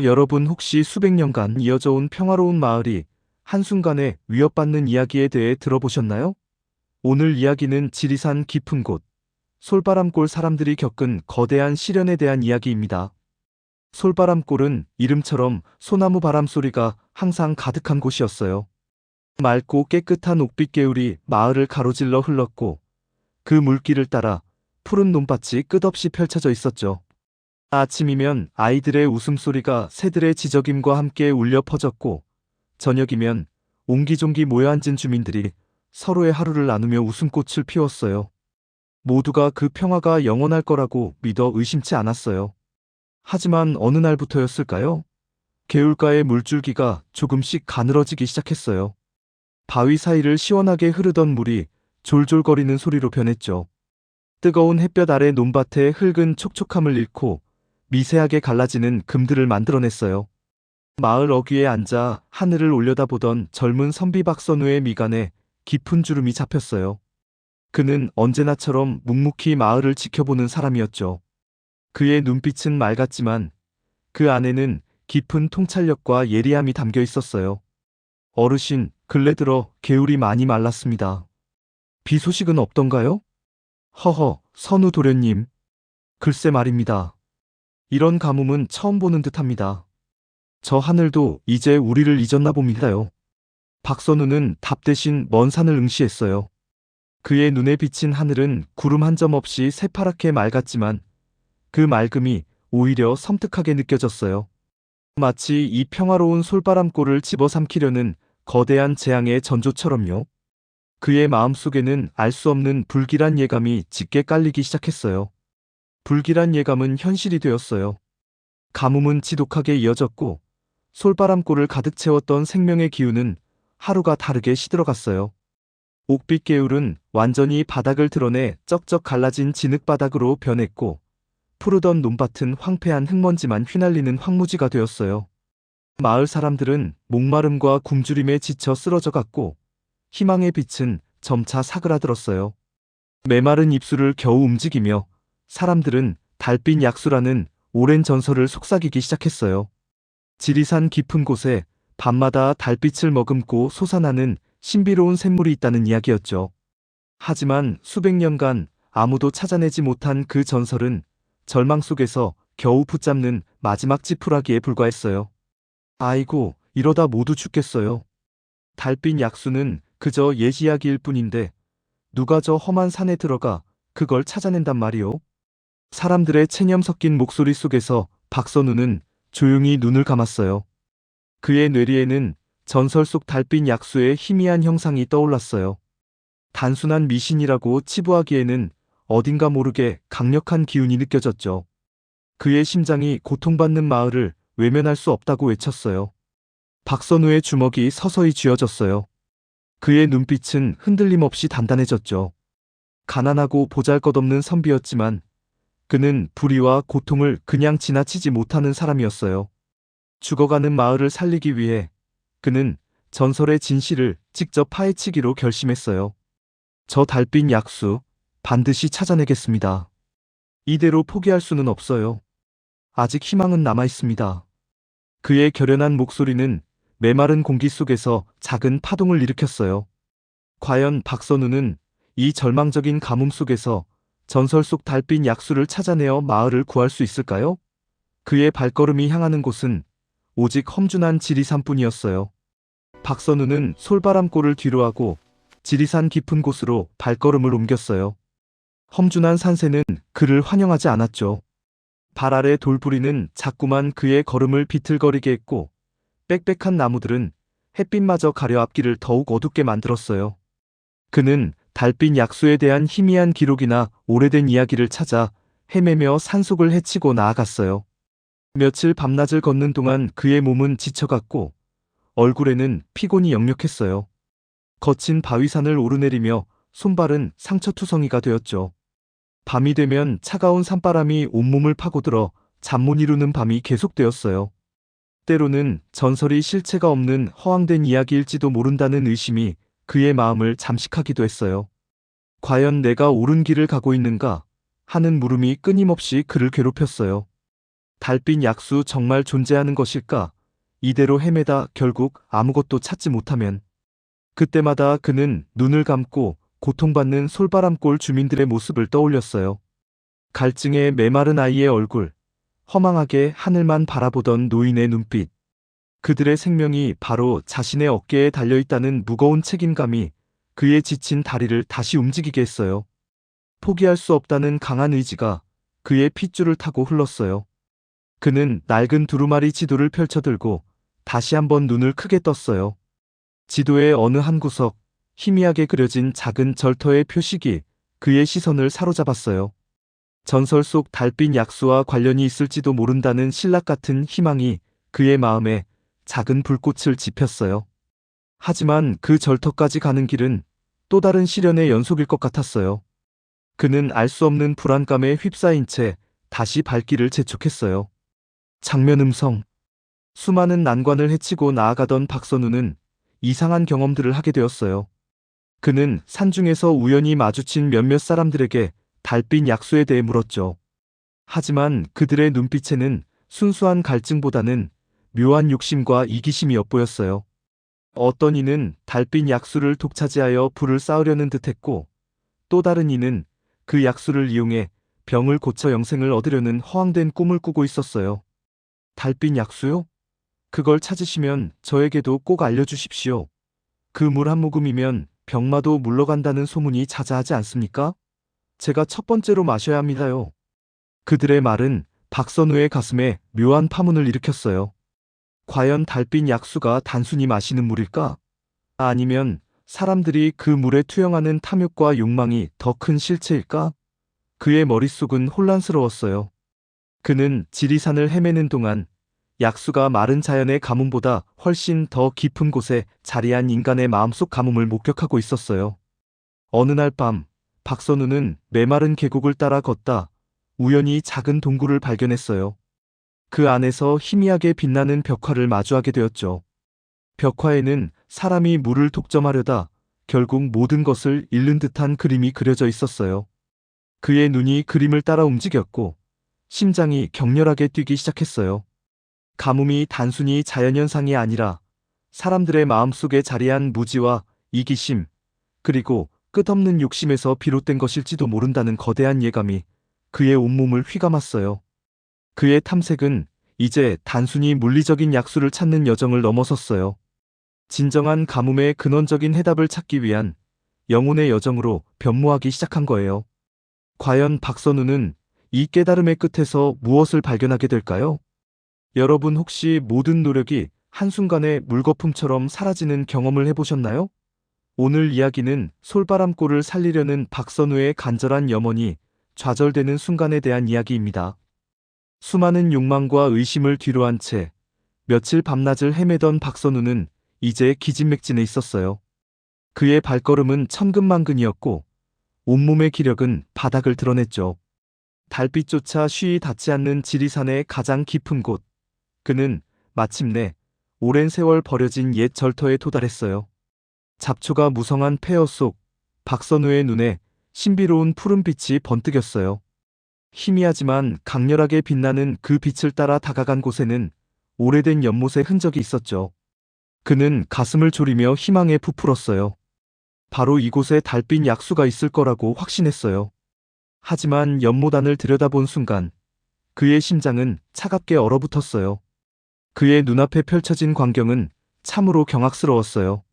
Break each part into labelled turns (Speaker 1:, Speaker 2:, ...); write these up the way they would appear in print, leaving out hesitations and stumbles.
Speaker 1: 여러분 혹시 수백 년간 이어져 온 평화로운 마을이 한순간에 위협받는 이야기에 대해 들어보셨나요? 오늘 이야기는 지리산 깊은 곳, 솔바람골 사람들이 겪은 거대한 시련에 대한 이야기입니다. 솔바람골은 이름처럼 소나무 바람 소리가 항상 가득한 곳이었어요. 맑고 깨끗한 옥빛개울이 마을을 가로질러 흘렀고 그 물길을 따라 푸른 논밭이 끝없이 펼쳐져 있었죠. 아침이면 아이들의 웃음소리가 새들의 지저귐과 함께 울려 퍼졌고 저녁이면 옹기종기 모여 앉은 주민들이 서로의 하루를 나누며 웃음꽃을 피웠어요. 모두가 그 평화가 영원할 거라고 믿어 의심치 않았어요. 하지만 어느 날부터였을까요? 개울가의 물줄기가 조금씩 가늘어지기 시작했어요. 바위 사이를 시원하게 흐르던 물이 졸졸거리는 소리로 변했죠. 뜨거운 햇볕 아래 논밭의 흙은 촉촉함을 잃고 미세하게 갈라지는 금들을 만들어냈어요. 마을 어귀에 앉아 하늘을 올려다보던 젊은 선비 박선우의 미간에 깊은 주름이 잡혔어요. 그는 언제나처럼 묵묵히 마을을 지켜보는 사람이었죠. 그의 눈빛은 맑았지만 그 안에는 깊은 통찰력과 예리함이 담겨 있었어요. 어르신, 근래 들어 개울이 많이 말랐습니다. 비 소식은 없던가요? 허허, 선우 도련님. 글쎄 말입니다. 이런 가뭄은 처음 보는 듯합니다. 저 하늘도 이제 우리를 잊었나 봅니다요. 박선우는 답 대신 먼 산을 응시했어요. 그의 눈에 비친 하늘은 구름 한 점 없이 새파랗게 맑았지만 그 맑음이 오히려 섬뜩하게 느껴졌어요. 마치 이 평화로운 솔바람골을 집어삼키려는 거대한 재앙의 전조처럼요. 그의 마음속에는 알 수 없는 불길한 예감이 짙게 깔리기 시작했어요. 불길한 예감은 현실이 되었어요. 가뭄은 지독하게 이어졌고 솔바람골을 가득 채웠던 생명의 기운은 하루가 다르게 시들어갔어요. 옥빛 개울은 완전히 바닥을 드러내 쩍쩍 갈라진 진흙바닥으로 변했고 푸르던 논밭은 황폐한 흙먼지만 휘날리는 황무지가 되었어요. 마을 사람들은 목마름과 굶주림에 지쳐 쓰러져갔고 희망의 빛은 점차 사그라들었어요. 메마른 입술을 겨우 움직이며 사람들은 달빛 약수라는 오랜 전설을 속삭이기 시작했어요. 지리산 깊은 곳에 밤마다 달빛을 머금고 솟아나는 신비로운 샘물이 있다는 이야기였죠. 하지만 수백 년간 아무도 찾아내지 못한 그 전설은 절망 속에서 겨우 붙잡는 마지막 지푸라기에 불과했어요. 아이고, 이러다 모두 죽겠어요. 달빛 약수는 그저 옛 이야기일 뿐인데 누가 저 험한 산에 들어가 그걸 찾아낸단 말이오? 사람들의 체념 섞인 목소리 속에서 박선우는 조용히 눈을 감았어요. 그의 뇌리에는 전설 속 달빛 약수의 희미한 형상이 떠올랐어요. 단순한 미신이라고 치부하기에는 어딘가 모르게 강력한 기운이 느껴졌죠. 그의 심장이 고통받는 마을을 외면할 수 없다고 외쳤어요. 박선우의 주먹이 서서히 쥐어졌어요. 그의 눈빛은 흔들림 없이 단단해졌죠. 가난하고 보잘것없는 선비였지만 그는 불의와 고통을 그냥 지나치지 못하는 사람이었어요. 죽어가는 마을을 살리기 위해 그는 전설의 진실을 직접 파헤치기로 결심했어요. 저 달빛 약수 반드시 찾아내겠습니다. 이대로 포기할 수는 없어요. 아직 희망은 남아 있습니다. 그의 결연한 목소리는 메마른 공기 속에서 작은 파동을 일으켰어요. 과연 박선우는 이 절망적인 가뭄 속에서 전설 속 달빛 약수를 찾아내어 마을을 구할 수 있을까요? 그의 발걸음이 향하는 곳은 오직 험준한 지리산뿐이었어요. 박선우는 솔바람골을 뒤로하고 지리산 깊은 곳으로 발걸음을 옮겼어요. 험준한 산세는 그를 환영하지 않았죠. 발 아래 돌부리는 자꾸만 그의 걸음을 비틀거리게 했고 빽빽한 나무들은 햇빛마저 가려 앞길을 더욱 어둡게 만들었어요. 그는 달빛 약수에 대한 희미한 기록이나 오래된 이야기를 찾아 헤매며 산속을 헤치고 나아갔어요. 며칠 밤낮을 걷는 동안 그의 몸은 지쳐갔고 얼굴에는 피곤이 역력했어요. 거친 바위산을 오르내리며 손발은 상처투성이가 되었죠. 밤이 되면 차가운 산바람이 온몸을 파고들어 잠 못 이루는 밤이 계속되었어요. 때로는 전설이 실체가 없는 허황된 이야기일지도 모른다는 의심이 그의 마음을 잠식하기도 했어요. 과연 내가 옳은 길을 가고 있는가 하는 물음이 끊임없이 그를 괴롭혔어요. 달빛 약수 정말 존재하는 것일까? 이대로 헤매다 결국 아무것도 찾지 못하면. 그때마다 그는 눈을 감고 고통받는 솔바람골 주민들의 모습을 떠올렸어요. 갈증에 메마른 아이의 얼굴, 허망하게 하늘만 바라보던 노인의 눈빛. 그들의 생명이 바로 자신의 어깨에 달려있다는 무거운 책임감이 그의 지친 다리를 다시 움직이게 했어요. 포기할 수 없다는 강한 의지가 그의 핏줄을 타고 흘렀어요. 그는 낡은 두루마리 지도를 펼쳐들고 다시 한번 눈을 크게 떴어요. 지도의 어느 한 구석, 희미하게 그려진 작은 절터의 표식이 그의 시선을 사로잡았어요. 전설 속 달빛 약수와 관련이 있을지도 모른다는 신락 같은 희망이 그의 마음에 작은 불꽃을 지폈어요. 하지만 그 절터까지 가는 길은 또 다른 시련의 연속일 것 같았어요. 그는 알 수 없는 불안감에 휩싸인 채 다시 발길을 재촉했어요. 장면 음성. 수많은 난관을 헤치고 나아가던 박선우는 이상한 경험들을 하게 되었어요. 그는 산중에서 우연히 마주친 몇몇 사람들에게 달빛 약수에 대해 물었죠. 하지만 그들의 눈빛에는 순수한 갈증보다는 묘한 욕심과 이기심이 엿보였어요. 어떤 이는 달빛 약수를 독차지하여 부를 쌓으려는 듯했고, 또 다른 이는 그 약수를 이용해 병을 고쳐 영생을 얻으려는 허황된 꿈을 꾸고 있었어요. 달빛 약수요? 그걸 찾으시면 저에게도 꼭 알려주십시오. 그 물 한 모금이면 병마도 물러간다는 소문이 자자하지 않습니까? 제가 첫 번째로 마셔야 합니다요. 그들의 말은 박선우의 가슴에 묘한 파문을 일으켰어요. 과연 달빛 약수가 단순히 마시는 물일까? 아니면 사람들이 그 물에 투영하는 탐욕과 욕망이 더 큰 실체일까? 그의 머릿속은 혼란스러웠어요. 그는 지리산을 헤매는 동안 약수가 마른 자연의 가뭄보다 훨씬 더 깊은 곳에 자리한 인간의 마음속 가뭄을 목격하고 있었어요. 어느 날 밤, 박선우는 메마른 계곡을 따라 걷다 우연히 작은 동굴을 발견했어요. 그 안에서 희미하게 빛나는 벽화를 마주하게 되었죠. 벽화에는 사람이 물을 독점하려다 결국 모든 것을 잃는 듯한 그림이 그려져 있었어요. 그의 눈이 그림을 따라 움직였고 심장이 격렬하게 뛰기 시작했어요. 가뭄이 단순히 자연현상이 아니라 사람들의 마음속에 자리한 무지와 이기심, 그리고 끝없는 욕심에서 비롯된 것일지도 모른다는 거대한 예감이 그의 온몸을 휘감았어요. 그의 탐색은 이제 단순히 물리적인 약수를 찾는 여정을 넘어섰어요. 진정한 가뭄의 근원적인 해답을 찾기 위한 영혼의 여정으로 변모하기 시작한 거예요. 과연 박선우는 이 깨달음의 끝에서 무엇을 발견하게 될까요? 여러분 혹시 모든 노력이 한순간에 물거품처럼 사라지는 경험을 해보셨나요? 오늘 이야기는 솔바람골을 살리려는 박선우의 간절한 염원이 좌절되는 순간에 대한 이야기입니다. 수많은 욕망과 의심을 뒤로한 채 며칠 밤낮을 헤매던 박선우는 이제 기진맥진에 있었어요. 그의 발걸음은 천근만근이었고 온몸의 기력은 바닥을 드러냈죠. 달빛조차 쉬이 닿지 않는 지리산의 가장 깊은 곳. 그는 마침내 오랜 세월 버려진 옛 절터에 도달했어요. 잡초가 무성한 폐허 속 박선우의 눈에 신비로운 푸른빛이 번뜩였어요. 희미하지만 강렬하게 빛나는 그 빛을 따라 다가간 곳에는 오래된 연못의 흔적이 있었죠. 그는 가슴을 졸이며 희망에 부풀었어요. 바로 이곳에 달빛 약수가 있을 거라고 확신했어요. 하지만 연못 안을 들여다본 순간 그의 심장은 차갑게 얼어붙었어요. 그의 눈앞에 펼쳐진 광경은 참으로 경악스러웠어요.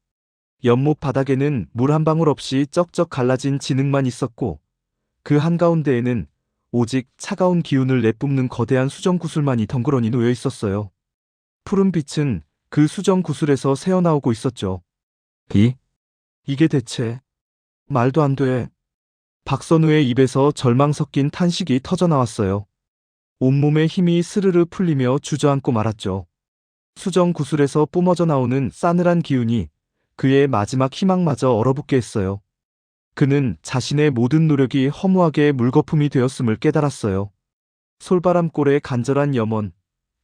Speaker 1: 연못 바닥에는 물 한 방울 없이 쩍쩍 갈라진 진흙만 있었고 그 한가운데에는 오직 차가운 기운을 내뿜는 거대한 수정 구슬만이 덩그러니 놓여 있었어요. 푸른 빛은 그 수정 구슬에서 새어나오고 있었죠. 이게 대체 말도 안 돼. 박선우의 입에서 절망 섞인 탄식이 터져나왔어요. 온몸의 힘이 스르르 풀리며 주저앉고 말았죠. 수정 구슬에서 뿜어져 나오는 싸늘한 기운이 그의 마지막 희망마저 얼어붙게 했어요. 그는 자신의 모든 노력이 허무하게 물거품이 되었음을 깨달았어요. 솔바람골의 간절한 염원,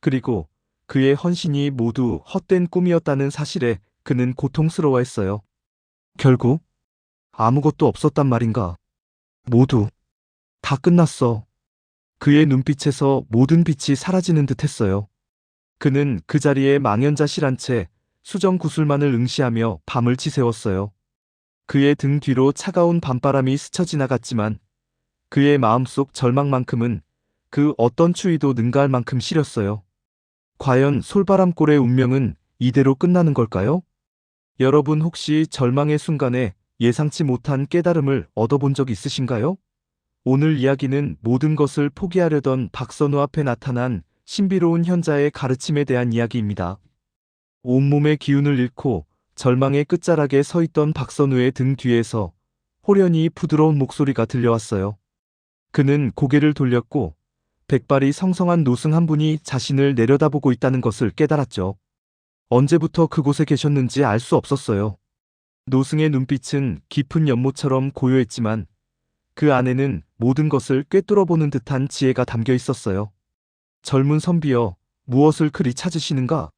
Speaker 1: 그리고 그의 헌신이 모두 헛된 꿈이었다는 사실에 그는 고통스러워했어요. 결국 아무것도 없었단 말인가. 모두 다 끝났어. 그의 눈빛에서 모든 빛이 사라지는 듯 했어요. 그는 그 자리에 망연자실한 채 수정 구슬만을 응시하며 밤을 지새웠어요. 그의 등 뒤로 차가운 밤바람이 스쳐 지나갔지만 그의 마음속 절망만큼은 그 어떤 추위도 능가할 만큼 시렸어요. 과연 솔바람골의 운명은 이대로 끝나는 걸까요? 여러분 혹시 절망의 순간에 예상치 못한 깨달음을 얻어본 적 있으신가요? 오늘 이야기는 모든 것을 포기하려던 박선우 앞에 나타난 신비로운 현자의 가르침에 대한 이야기입니다. 온몸의 기운을 잃고 절망의 끝자락에 서 있던 박선우의 등 뒤에서 호련히 부드러운 목소리가 들려왔어요. 그는 고개를 돌렸고 백발이 성성한 노승 한 분이 자신을 내려다보고 있다는 것을 깨달았죠. 언제부터 그곳에 계셨는지 알 수 없었어요. 노승의 눈빛은 깊은 연못처럼 고요했지만 그 안에는 모든 것을 꿰뚫어보는 듯한 지혜가 담겨 있었어요. 젊은 선비여, 무엇을 그리 찾으시는가?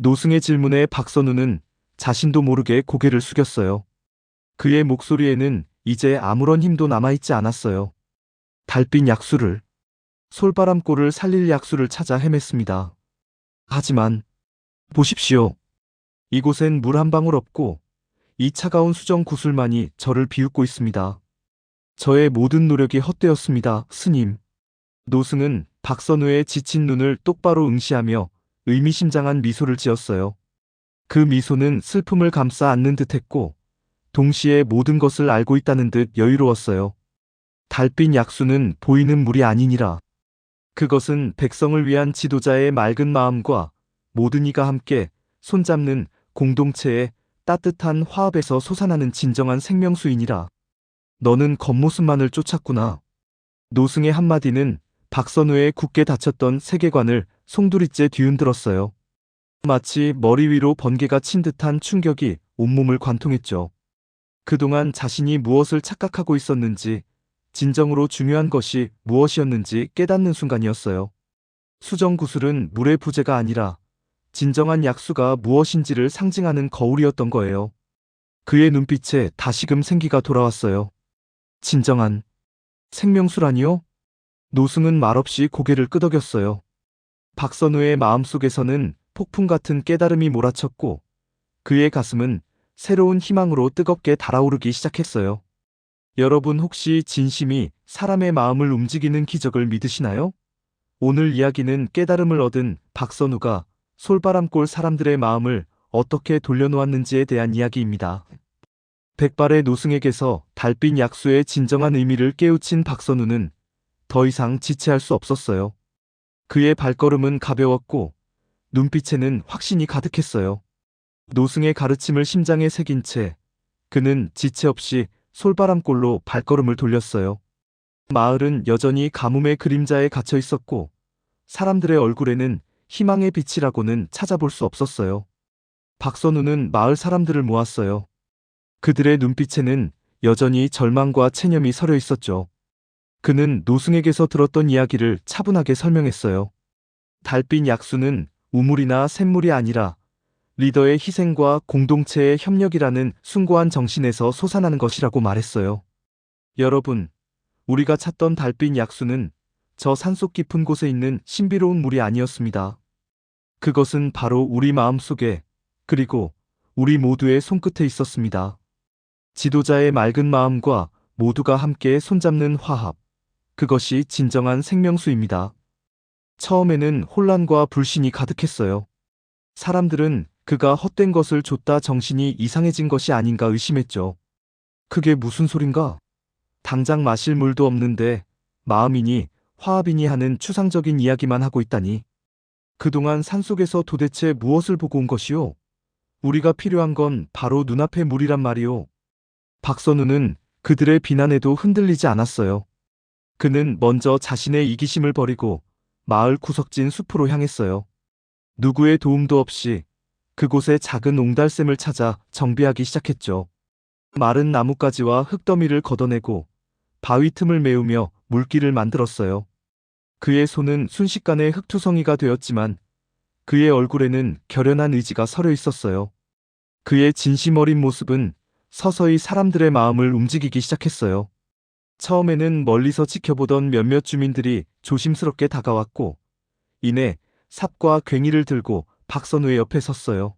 Speaker 1: 노승의 질문에 박선우는 자신도 모르게 고개를 숙였어요. 그의 목소리에는 이제 아무런 힘도 남아있지 않았어요. 달빛 약수를, 솔바람골을 살릴 약수를 찾아 헤맸습니다. 하지만 보십시오. 이곳엔 물 한 방울 없고 이 차가운 수정 구슬만이 저를 비웃고 있습니다. 저의 모든 노력이 헛되었습니다, 스님. 노승은 박선우의 지친 눈을 똑바로 응시하며 의미심장한 미소를 지었어요. 그 미소는 슬픔을 감싸 안는 듯했고 동시에 모든 것을 알고 있다는 듯 여유로웠어요. 달빛 약수는 보이는 물이 아니니라. 그것은 백성을 위한 지도자의 맑은 마음과 모든 이가 함께 손잡는 공동체의 따뜻한 화합에서 솟아나는 진정한 생명수이니라. 너는 겉모습만을 쫓았구나. 노승의 한마디는 박선우의 굳게 닫혔던 세계관을 송두리째 뒤흔들었어요. 마치 머리 위로 번개가 친 듯한 충격이 온몸을 관통했죠. 그동안 자신이 무엇을 착각하고 있었는지, 진정으로 중요한 것이 무엇이었는지 깨닫는 순간이었어요. 수정구슬은 물의 부재가 아니라 진정한 약수가 무엇인지를 상징하는 거울이었던 거예요. 그의 눈빛에 다시금 생기가 돌아왔어요. 진정한 생명수라니요? 노승은 말없이 고개를 끄덕였어요. 박선우의 마음속에서는 폭풍 같은 깨달음이 몰아쳤고 그의 가슴은 새로운 희망으로 뜨겁게 달아오르기 시작했어요. 여러분 혹시 진심이 사람의 마음을 움직이는 기적을 믿으시나요? 오늘 이야기는 깨달음을 얻은 박선우가 솔바람골 사람들의 마음을 어떻게 돌려놓았는지에 대한 이야기입니다. 백발의 노승에게서 달빛 약수의 진정한 의미를 깨우친 박선우는 더 이상 지체할 수 없었어요. 그의 발걸음은 가벼웠고 눈빛에는 확신이 가득했어요. 노승의 가르침을 심장에 새긴 채 그는 지체 없이 솔바람골로 발걸음을 돌렸어요. 마을은 여전히 가뭄의 그림자에 갇혀 있었고 사람들의 얼굴에는 희망의 빛이라고는 찾아볼 수 없었어요. 박선우는 마을 사람들을 모았어요. 그들의 눈빛에는 여전히 절망과 체념이 서려 있었죠. 그는 노승에게서 들었던 이야기를 차분하게 설명했어요. 달빛 약수는 우물이나 샘물이 아니라 리더의 희생과 공동체의 협력이라는 숭고한 정신에서 솟아나는 것이라고 말했어요. 여러분, 우리가 찾던 달빛 약수는 저 산속 깊은 곳에 있는 신비로운 물이 아니었습니다. 그것은 바로 우리 마음속에, 그리고 우리 모두의 손끝에 있었습니다. 지도자의 맑은 마음과 모두가 함께 손잡는 화합, 그것이 진정한 생명수입니다. 처음에는 혼란과 불신이 가득했어요. 사람들은 그가 헛된 것을 줬다 정신이 이상해진 것이 아닌가 의심했죠. 그게 무슨 소린가? 당장 마실 물도 없는데 마음이니 화합이니 하는 추상적인 이야기만 하고 있다니. 그동안 산속에서 도대체 무엇을 보고 온 것이오? 우리가 필요한 건 바로 눈앞의 물이란 말이오. 박선우는 그들의 비난에도 흔들리지 않았어요. 그는 먼저 자신의 이기심을 버리고 마을 구석진 숲으로 향했어요. 누구의 도움도 없이 그곳에 작은 옹달샘을 찾아 정비하기 시작했죠. 마른 나뭇가지와 흙더미를 걷어내고 바위 틈을 메우며 물길을 만들었어요. 그의 손은 순식간에 흙투성이가 되었지만 그의 얼굴에는 결연한 의지가 서려 있었어요. 그의 진심 어린 모습은 서서히 사람들의 마음을 움직이기 시작했어요. 처음에는 멀리서 지켜보던 몇몇 주민들이 조심스럽게 다가왔고, 이내 삽과 괭이를 들고 박선우의 옆에 섰어요.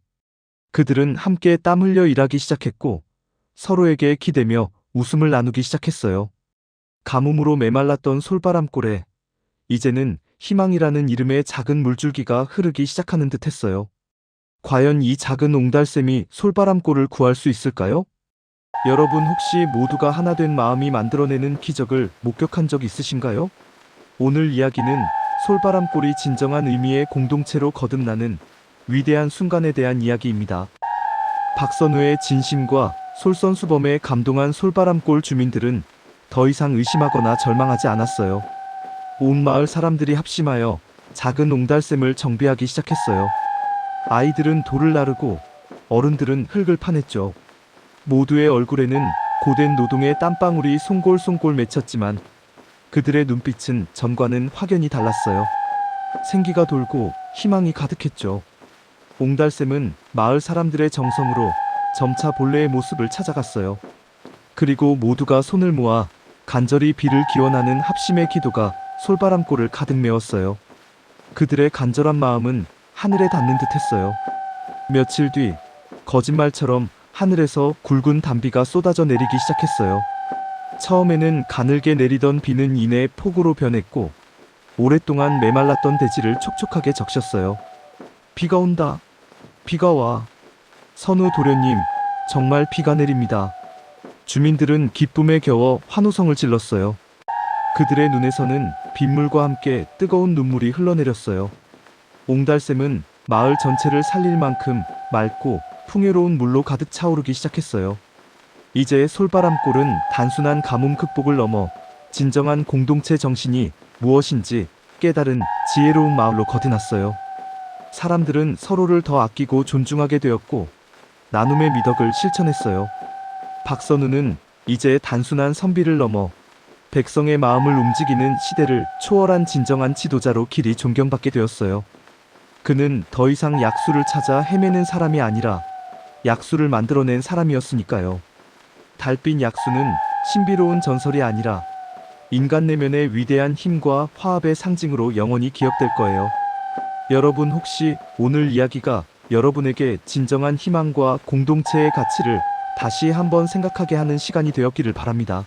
Speaker 1: 그들은 함께 땀 흘려 일하기 시작했고, 서로에게 기대며 웃음을 나누기 시작했어요. 가뭄으로 메말랐던 솔바람골에 이제는 희망이라는 이름의 작은 물줄기가 흐르기 시작하는 듯 했어요. 과연 이 작은 옹달샘이 솔바람골을 구할 수 있을까요? 여러분 혹시 모두가 하나 된 마음이 만들어내는 기적을 목격한 적 있으신가요? 오늘 이야기는 솔바람골이 진정한 의미의 공동체로 거듭나는 위대한 순간에 대한 이야기입니다. 박선우의 진심과 솔선수범에 감동한 솔바람골 주민들은 더 이상 의심하거나 절망하지 않았어요. 온 마을 사람들이 합심하여 작은 옹달샘을 정비하기 시작했어요. 아이들은 돌을 나르고 어른들은 흙을 파냈죠. 모두의 얼굴에는 고된 노동의 땀방울이 송골송골 맺혔지만 그들의 눈빛은 전과는 확연히 달랐어요. 생기가 돌고 희망이 가득했죠. 옹달샘은 마을 사람들의 정성으로 점차 본래의 모습을 찾아갔어요. 그리고 모두가 손을 모아 간절히 비를 기원하는 합심의 기도가 솔바람골을 가득 메웠어요. 그들의 간절한 마음은 하늘에 닿는 듯 했어요. 며칠 뒤 거짓말처럼 하늘에서 굵은 단비가 쏟아져 내리기 시작했어요. 처음에는 가늘게 내리던 비는 이내 폭우로 변했고 오랫동안 메말랐던 대지를 촉촉하게 적셨어요. 비가 온다. 비가 와. 선우 도련님, 정말 비가 내립니다. 주민들은 기쁨에 겨워 환호성을 질렀어요. 그들의 눈에서는 빗물과 함께 뜨거운 눈물이 흘러내렸어요. 옹달샘은 마을 전체를 살릴 만큼 맑고 풍요로운 물로 가득 차오르기 시작했어요. 이제 솔바람골은 단순한 가뭄 극복을 넘어 진정한 공동체 정신이 무엇인지 깨달은 지혜로운 마을로 거듭났어요. 사람들은 서로를 더 아끼고 존중하게 되었고 나눔의 미덕을 실천했어요. 박선우는 이제 단순한 선비를 넘어 백성의 마음을 움직이는 시대를 초월한 진정한 지도자로 길이 존경받게 되었어요. 그는 더 이상 약수를 찾아 헤매는 사람이 아니라 약수를 만들어낸 사람이었으니까요. 달빛 약수는 신비로운 전설이 아니라 인간 내면의 위대한 힘과 화합의 상징으로 영원히 기억될 거예요. 여러분 혹시 오늘 이야기가 여러분에게 진정한 희망과 공동체의 가치를 다시 한번 생각하게 하는 시간이 되었기를 바랍니다.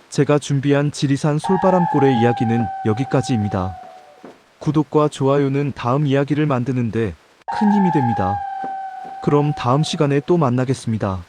Speaker 1: 제가 준비한 지리산 솔바람골의 이야기는 여기까지입니다. 구독과 좋아요는 다음 이야기를 만드는데 큰 힘이 됩니다. 그럼 다음 시간에 또 만나겠습니다.